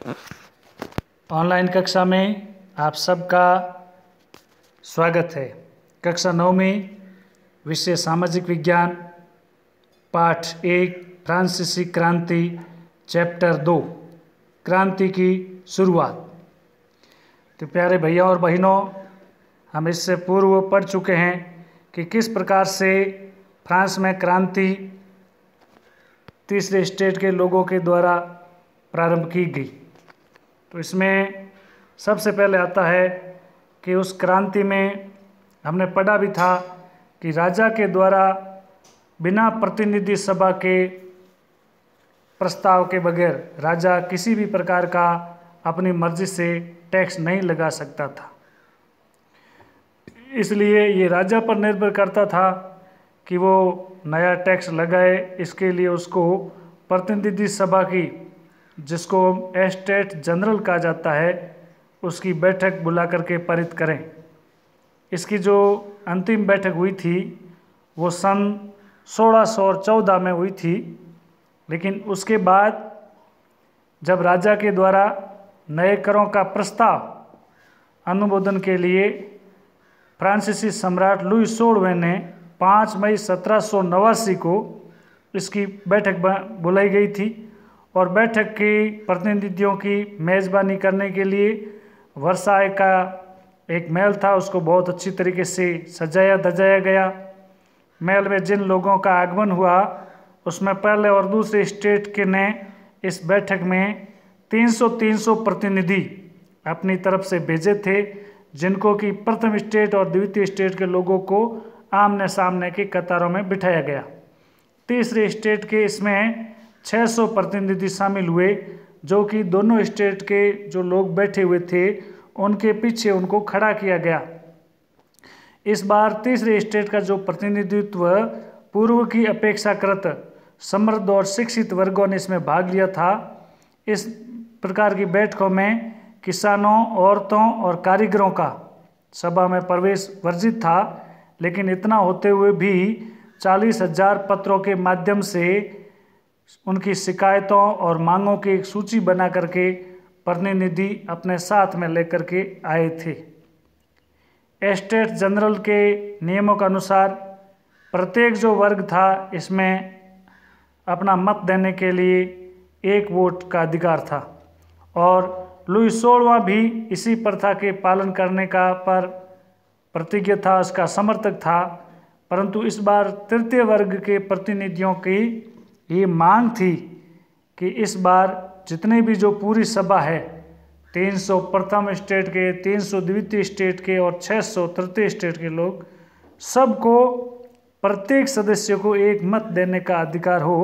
Online कक्षा में आप सबका स्वागत है। कक्षा 9 में विषय सामाजिक विज्ञान पाठ 1 फ्रांसीसी क्रांति चैप्टर 2 क्रांति की शुरुआत। तो प्यारे भैया और बहनों, हम इससे पूर्व पढ़ चुके हैं कि किस प्रकार से फ्रांस में क्रांति तीसरे स्टेट के लोगों के द्वारा प्रारंभ की गई। तो इसमें सबसे पहले आता है कि उस क्रांति में हमने पढ़ा भी था कि राजा के द्वारा बिना प्रतिनिधि सभा के प्रस्ताव के बगैर राजा किसी भी प्रकार का अपनी मर्जी से टैक्स नहीं लगा सकता था। इसलिए ये राजा पर निर्भर करता था कि वो नया टैक्स लगाए। इसके लिए उसको प्रतिनिधि सभा की, जिसको एस्टेट जनरल कहा जाता है, उसकी बैठक बुला करके पारित करें। इसकी जो अंतिम बैठक हुई थी वो सन 1614 में हुई थी। लेकिन उसके बाद जब राजा के द्वारा नए करों का प्रस्ताव अनुमोदन के लिए फ्रांसीसी सम्राट लुई 16वें ने 5 मई 1789 को इसकी बैठक बुलाई गई थी। और बैठक के प्रतिनिधियों की मेज़बानी करने के लिए वर्साय का एक महल था, उसको बहुत अच्छी तरीके से सजाया धजाया गया। महल में जिन लोगों का आगमन हुआ उसमें पहले और दूसरे स्टेट के ने इस बैठक में 300 प्रतिनिधि अपनी तरफ से भेजे थे, जिनको कि प्रथम स्टेट और द्वितीय स्टेट के लोगों को आमने सामने की कतारों में बिठाया गया। तीसरे स्टेट के इसमें 600 प्रतिनिधि शामिल हुए, जो कि दोनों स्टेट के जो लोग बैठे हुए थे उनके पीछे उनको खड़ा किया गया। इस बार तीसरे स्टेट का जो प्रतिनिधित्व पूर्व की अपेक्षाकृत समृद्ध और शिक्षित वर्गों ने इसमें भाग लिया था। इस प्रकार की बैठकों में किसानों, औरतों और कारीगरों का सभा में प्रवेश वर्जित था। लेकिन इतना होते हुए भी 40,000 पत्रों के माध्यम से उनकी शिकायतों और मांगों की एक सूची बना करके प्रतिनिधि अपने साथ में लेकर के आए थे। एस्टेट जनरल के नियमों के अनुसार प्रत्येक जो वर्ग था इसमें अपना मत देने के लिए एक वोट का अधिकार था। और लुई 16वां भी इसी प्रथा के पालन करने का पर प्रतिज्ञ था, उसका समर्थक था। परंतु इस बार तृतीय वर्ग के प्रतिनिधियों की ये मांग थी कि इस बार जितने भी जो पूरी सभा है, 300 प्रथम स्टेट के, 300 द्वितीय स्टेट के और 600 तृतीय स्टेट के लोग, सबको प्रत्येक सदस्य को एक मत देने का अधिकार हो।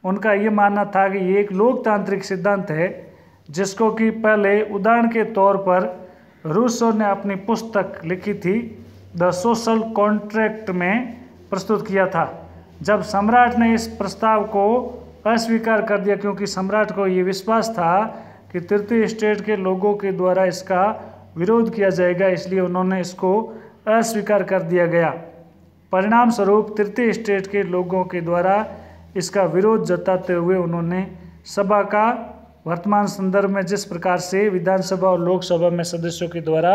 उनका ये मानना था कि ये एक लोकतांत्रिक सिद्धांत है, जिसको कि पहले उदाहरण के तौर पर रूसो ने अपनी पुस्तक लिखी थी द सोशल कॉन्ट्रैक्ट में प्रस्तुत किया था। जब सम्राट ने इस प्रस्ताव को अस्वीकार कर दिया, क्योंकि सम्राट को ये विश्वास था कि तृतीय स्टेट के लोगों के द्वारा इसका विरोध किया जाएगा, इसलिए उन्होंने इसको अस्वीकार कर दिया गया। परिणाम स्वरूप तृतीय स्टेट के लोगों के द्वारा इसका विरोध जताते हुए उन्होंने सभा का वर्तमान संदर्भ में जिस प्रकार से विधानसभा और लोकसभा में सदस्यों के द्वारा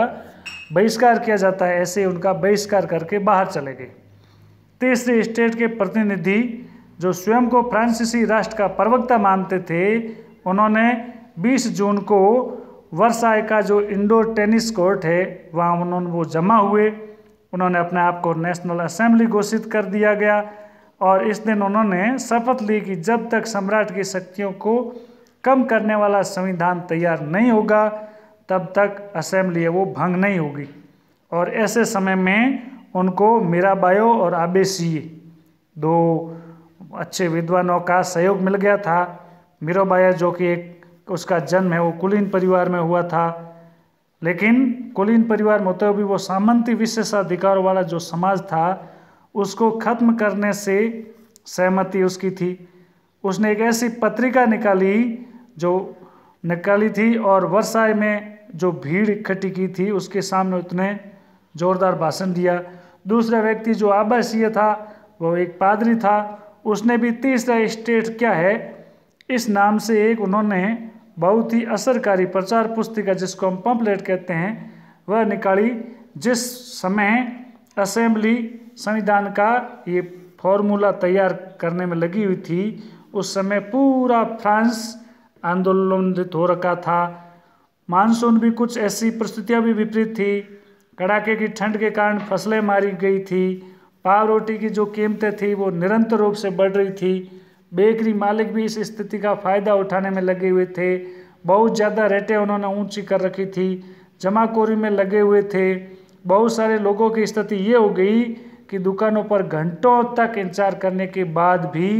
बहिष्कार किया जाता है, ऐसे उनका बहिष्कार करके बाहर चले गए। तीसरे स्टेट के प्रतिनिधि जो स्वयं को फ्रांसीसी राष्ट्र का प्रवक्ता मानते थे, उन्होंने 20 जून को वर्साय का जो इंडोर टेनिस कोर्ट है वहाँ उन्होंने वो जमा हुए। उन्होंने अपने आप को नेशनल असेंबली घोषित कर दिया गया और इस दिन उन्होंने शपथ ली कि जब तक सम्राट की शक्तियों को कम करने वाला संविधान तैयार नहीं होगा तब तक असेंबली है वो भंग नहीं होगी। और ऐसे समय में उनको मीराबाई और आबेसिये, दो अच्छे विद्वानों का सहयोग मिल गया था। मीराबाई जो कि एक उसका जन्म है वो कुलीन परिवार में हुआ था, लेकिन कुलीन परिवार में होते हुए भी वो सामंती विशेषाधिकार वाला जो समाज था उसको खत्म करने से सहमति उसकी थी। उसने एक ऐसी पत्रिका निकाली थी और वर्साय में जो भीड़ इकट्ठी की थी उसके सामने उतने जोरदार भाषण दिया। दूसरा व्यक्ति जो आबासीय था वो एक पादरी था, उसने भी तीसरा स्टेट क्या है इस नाम से एक उन्होंने बहुत ही असरकारी प्रचार पुस्तिका, जिसको हम पंपलेट कहते हैं, वह निकाली। जिस समय असेंबली संविधान का ये फॉर्मूला तैयार करने में लगी हुई थी, उस समय पूरा फ्रांस आंदोलित हो रखा था। मानसून भी कुछ ऐसी परिस्थितियां भी विपरीत थी। कड़ाके की ठंड के कारण फसलें मारी गई थी। पाव रोटी की जो कीमतें थी वो निरंतर रूप से बढ़ रही थी। बेकरी मालिक भी इस स्थिति का फायदा उठाने में लगे हुए थे। बहुत ज़्यादा रेटें उन्होंने ऊंची कर रखी थी, जमाखोरी में लगे हुए थे। बहुत सारे लोगों की स्थिति ये हो गई कि दुकानों पर घंटों तक इंतजार करने के बाद भी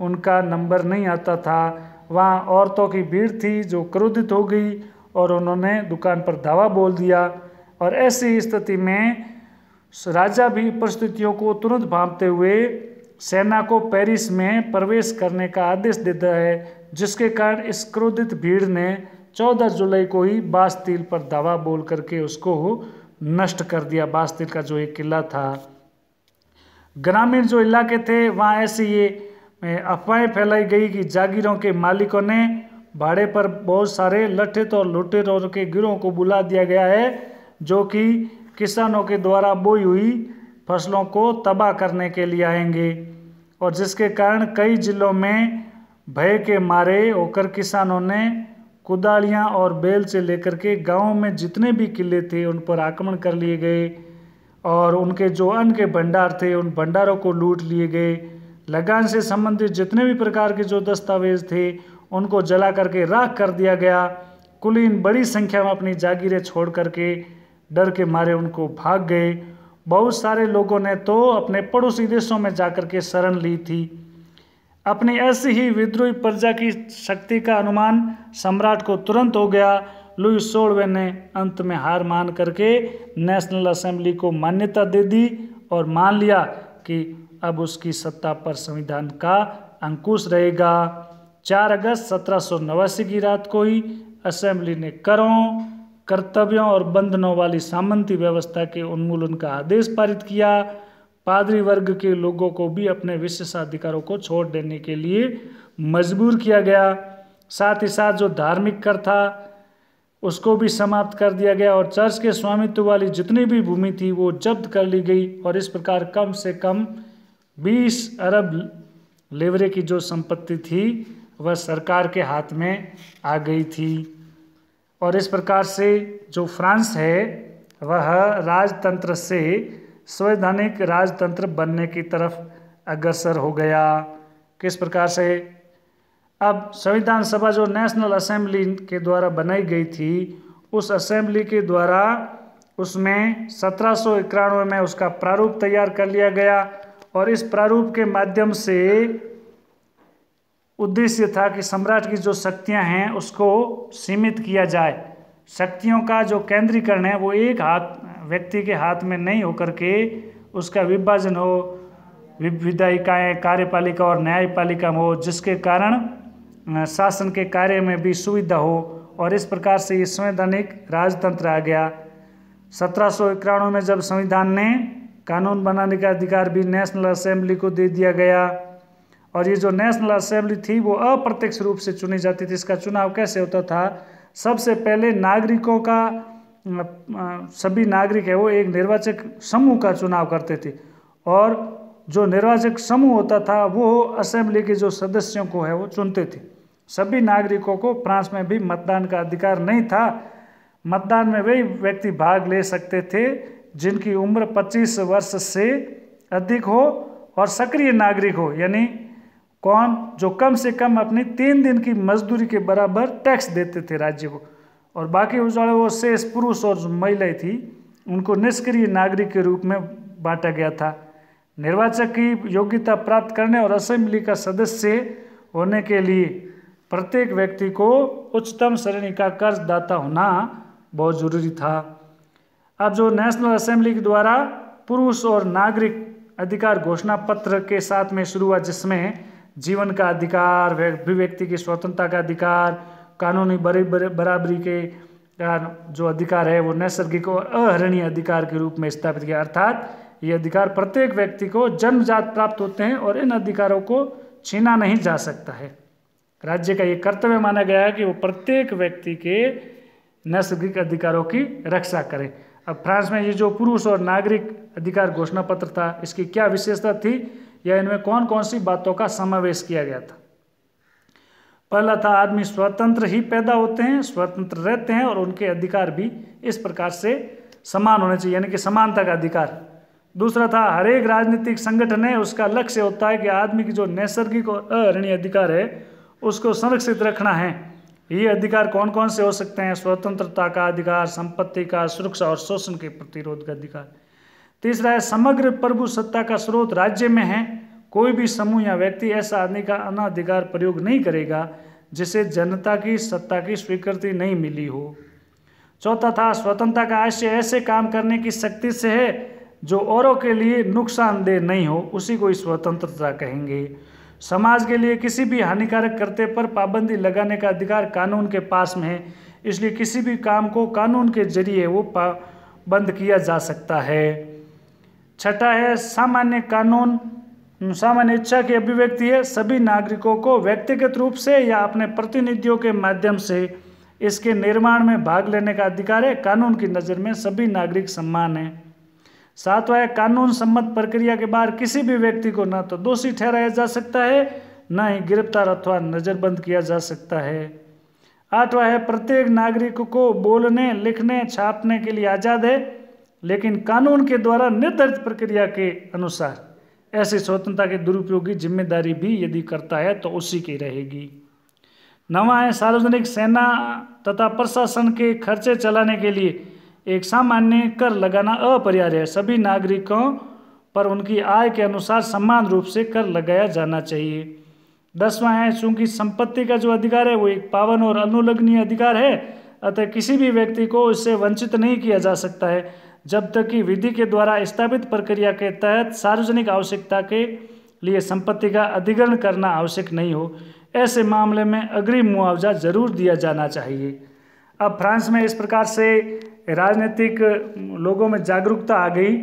उनका नंबर नहीं आता था। वहाँ औरतों की भीड़ थी जो क्रोधित हो गई और उन्होंने दुकान पर धावा बोल दिया। और ऐसी स्थिति में राजा भी परिस्थितियों को तुरंत भांपते हुए सेना को पेरिस में प्रवेश करने का आदेश देता है, जिसके कारण इस क्रोधित भीड़ ने 14 जुलाई को ही बास्तिल पर धावा बोल करके उसको नष्ट कर दिया। बास्तिल का जो एक किला था। ग्रामीण जो इलाके थे वहाँ ऐसी ये अफवाहें फैलाई गई कि जागीरों के मालिकों ने भाड़े पर बहुत सारे लठित और लुटेरों के गिरोह को बुला दिया गया है, जो कि किसानों के द्वारा बोई हुई फसलों को तबाह करने के लिए आएंगे। और जिसके कारण कई जिलों में भय के मारे होकर किसानों ने कुदालियां और बेल से लेकर के गाँव में जितने भी किले थे उन पर आक्रमण कर लिए गए और उनके जो अन्न के भंडार थे उन भंडारों को लूट लिए गए। लगान से संबंधित जितने भी प्रकार के जो दस्तावेज थे उनको जला करके राख कर दिया गया। कुलीन बड़ी संख्या में अपनी जागीरें छोड़ करके डर के मारे उनको भाग गए। बहुत सारे लोगों ने तो अपने पड़ोसी देशों में जाकर के शरण ली थी। अपनी ऐसी ही विद्रोही प्रजा की शक्ति का अनुमान सम्राट को तुरंत हो गया। लुई 16वें ने अंत में हार मान करके नेशनल असेंबली को मान्यता दे दी और मान लिया कि अब उसकी सत्ता पर संविधान का अंकुश रहेगा। 4 अगस्त 1789 की रात को ही असेंबली ने करों, कर्तव्यों और बंधनों वाली सामंती व्यवस्था के उन्मूलन का आदेश पारित किया। पादरी वर्ग के लोगों को भी अपने विशेषाधिकारों को छोड़ देने के लिए मजबूर किया गया। साथ ही साथ जो धार्मिक कर था उसको भी समाप्त कर दिया गया और चर्च के स्वामित्व वाली जितनी भी भूमि थी वो जब्त कर ली गई। और इस प्रकार कम से कम 20 अरब लेवरे की जो संपत्ति थी वह सरकार के हाथ में आ गई थी। और इस प्रकार से जो फ्रांस है वह राजतंत्र से संवैधानिक राजतंत्र बनने की तरफ अग्रसर हो गया। किस प्रकार से? अब संविधान सभा जो नेशनल असेंबली के द्वारा बनाई गई थी, उस असेंबली के द्वारा उसमें 1791 में उसका प्रारूप तैयार कर लिया गया और इस प्रारूप के माध्यम से उद्देश्य था कि सम्राट की जो शक्तियां हैं उसको सीमित किया जाए। शक्तियों का जो केंद्रीकरण है वो एक व्यक्ति के हाथ में नहीं होकर के उसका विभाजन हो, विधायिकाएं, कार्यपालिका और न्यायपालिका में हो, जिसके कारण शासन के कार्य में भी सुविधा हो। और इस प्रकार से ये संवैधानिक राजतंत्र आ गया। 1791 में जब संविधान ने कानून बनाने का अधिकार भी नेशनल असेंबली को दे दिया गया और ये जो नेशनल असेंबली थी वो अप्रत्यक्ष रूप से चुनी जाती थी। इसका चुनाव कैसे होता था? सबसे पहले नागरिकों का सभी नागरिक है वो एक निर्वाचक समूह का चुनाव करते थे और जो निर्वाचक समूह होता था वो असेंबली के जो सदस्यों को है वो चुनते थे। सभी नागरिकों को फ्रांस में भी मतदान का अधिकार नहीं था। मतदान में वही व्यक्ति भाग ले सकते थे जिनकी उम्र 25 वर्ष से अधिक हो और सक्रिय नागरिक हो, यानी कौन जो कम से कम अपनी 3 दिन की मजदूरी के बराबर टैक्स देते थे राज्य को। और बाकी उजाड़े वो शेष पुरुष और महिलाएं थी उनको निष्क्रिय नागरिक के रूप में बांटा गया था। निर्वाचक की योग्यता प्राप्त करने और असेंबली का सदस्य होने के लिए प्रत्येक व्यक्ति को उच्चतम श्रेणी का कर्जदाता होना बहुत जरूरी था। अब जो नेशनल असेंबली के द्वारा पुरुष और नागरिक अधिकार घोषणा पत्र के साथ में शुरू हुआ, जिसमें जीवन का अधिकार, अभिव्यक्ति की स्वतंत्रता का अधिकार, कानूनी बराबरी के जो अधिकार है वो नैसर्गिक और अहरणीय अधिकार के रूप में स्थापित किया। अर्थात ये अधिकार प्रत्येक व्यक्ति को जन्मजात प्राप्त होते हैं और इन अधिकारों को छीना नहीं जा सकता है। राज्य का ये कर्तव्य माना गया है कि वो प्रत्येक व्यक्ति के नैसर्गिक अधिकारों की रक्षा करे। अब फ्रांस में ये जो पुरुष और नागरिक अधिकार घोषणा पत्र था, इसकी क्या विशेषता थी या इनमें कौन कौन सी बातों का समावेश किया गया था? पहला था, आदमी स्वतंत्र ही पैदा होते हैं, स्वतंत्र रहते हैं और उनके अधिकार भी इस प्रकार से समान होने चाहिए, यानी कि समानता का अधिकार। दूसरा था, हर एक राजनीतिक संगठन है उसका लक्ष्य होता है कि आदमी की जो नैसर्गिक और अहरणीय अधिकार है उसको संरक्षित रखना है। ये अधिकार कौन कौन से हो सकते हैं? स्वतंत्रता का अधिकार, संपत्ति का, सुरक्षा और शोषण के प्रतिरोध का अधिकार। तीसरा है, समग्र प्रभु सत्ता का स्रोत राज्य में है, कोई भी समूह या व्यक्ति ऐसा आदमी का अनाधिकार प्रयोग नहीं करेगा जिसे जनता की सत्ता की स्वीकृति नहीं मिली हो। चौथा था, स्वतंत्रता का आशय ऐसे काम करने की शक्ति से है जो औरों के लिए नुकसानदेह नहीं हो, उसी को स्वतंत्रता कहेंगे। समाज के लिए किसी भी हानिकारक कर्तव्य पर पाबंदी लगाने का अधिकार कानून के पास में है, इसलिए किसी भी काम को कानून के जरिए वो बंद किया जा सकता है। छठा है, सामान्य कानून सामान्य इच्छा की अभिव्यक्ति है, सभी नागरिकों को व्यक्तिगत रूप से या अपने प्रतिनिधियों के माध्यम से इसके निर्माण में भाग लेने का अधिकार है। कानून की नज़र में सभी नागरिक समान हैं। सातवां है, कानून सम्मत प्रक्रिया के बाहर किसी भी व्यक्ति को न तो दोषी ठहराया जा सकता है न ही गिरफ्तार अथवा नज़रबंद किया जा सकता है। आठवां है, प्रत्येक नागरिक को बोलने, लिखने, छापने के लिए आज़ाद है, लेकिन कानून के द्वारा निर्धारित प्रक्रिया के अनुसार ऐसी स्वतंत्रता के दुरुपयोग की जिम्मेदारी भी यदि करता है तो उसी की रहेगी। नवा है, सार्वजनिक सेना तथा प्रशासन के खर्चे चलाने के लिए एक सामान्य कर लगाना अपरिहार्य है, सभी नागरिकों पर उनकी आय के अनुसार समान रूप से कर लगाया जाना चाहिए। 10वां है, चूंकि संपत्ति का जो अधिकार है वो एक पावन और अनुल्लंघनीय अधिकार है, अतः किसी भी व्यक्ति को इससे वंचित नहीं किया जा सकता है जब तक कि विधि के द्वारा स्थापित प्रक्रिया के तहत सार्वजनिक आवश्यकता के लिए संपत्ति का अधिग्रहण करना आवश्यक नहीं हो। ऐसे मामले में अग्रिम मुआवजा जरूर दिया जाना चाहिए। अब फ्रांस में इस प्रकार से राजनीतिक लोगों में जागरूकता आ गई,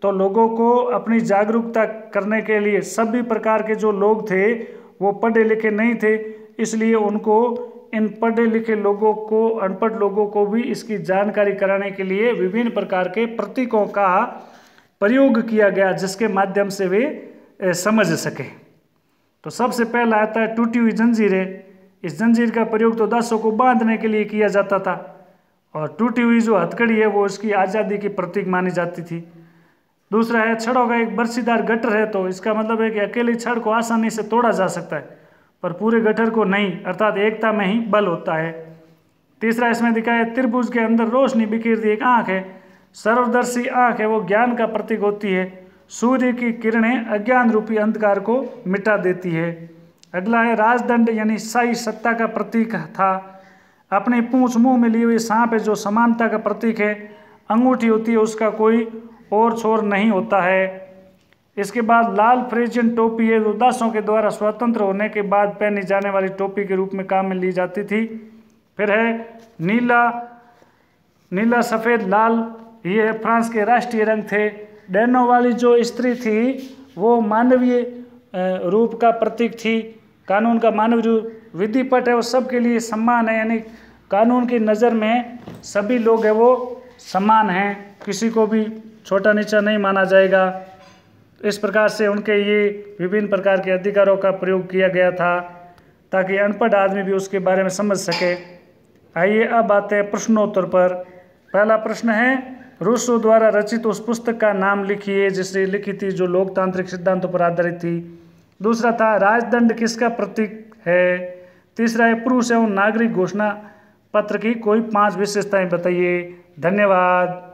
तो लोगों को अपनी जागरूकता करने के लिए सभी प्रकार के जो लोग थे वो पढ़े लिखे नहीं थे, इसलिए उनको इन पढ़े लिखे लोगों को, अनपढ़ लोगों को भी इसकी जानकारी कराने के लिए विभिन्न प्रकार के प्रतीकों का प्रयोग किया गया जिसके माध्यम से वे समझ सके। तो सबसे पहला आता है टूटी हुई जंजीरें। इस जंजीर का प्रयोग तो दासों को बांधने के लिए किया जाता था और टूटी हुई जो हथकड़ी है वो इसकी आज़ादी की प्रतीक मानी जाती थी। दूसरा है, छड़ों का एक बरसीदार गट्टर है, तो इसका मतलब है कि अकेली छड़ को आसानी से तोड़ा जा सकता है पर पूरे गट्ठर को नहीं, अर्थात एकता में ही बल होता है। तीसरा इसमें दिखाया, त्रिभुज के अंदर रोशनी बिखेरती एक आँख है, सर्वदर्शी आँख है, वो ज्ञान का प्रतीक होती है। सूर्य की किरणें अज्ञान रूपी अंधकार को मिटा देती है। अगला है, राजदंड यानी शाही सत्ता का प्रतीक था। अपनी पूंछ मुंह में लिए हुए सांप है जो समानता का प्रतीक है। अंगूठी होती है, उसका कोई और छोर नहीं होता है। इसके बाद लाल फ्रेजियन टोपी है जो दासों के द्वारा स्वतंत्र होने के बाद पहनी जाने वाली टोपी के रूप में काम में ली जाती थी। फिर है नीला सफ़ेद लाल, ये फ्रांस के राष्ट्रीय रंग थे। डैनो वाली जो स्त्री थी वो मानवीय रूप का प्रतीक थी। कानून का मानव जो विधिपट है वो सबके लिए समान है, यानी कानून की नज़र में सभी लोग हैं वो समान हैं, किसी को भी छोटा नीचा नहीं माना जाएगा। इस प्रकार से उनके ये विभिन्न प्रकार के अधिकारों का प्रयोग किया गया था ताकि अनपढ़ आदमी भी उसके बारे में समझ सके। आइए अब आते हैं प्रश्नोत्तर पर। पहला प्रश्न है, रूसो द्वारा रचित उस पुस्तक का नाम लिखिए जिसने लिखी थी जो लोकतांत्रिक सिद्धांतों पर आधारित थी। दूसरा था, राजदंड किसका प्रतीक है। तीसरा है, पुरुष एवं नागरिक घोषणा पत्र की कोई 5 विशेषताएं बताइए। धन्यवाद।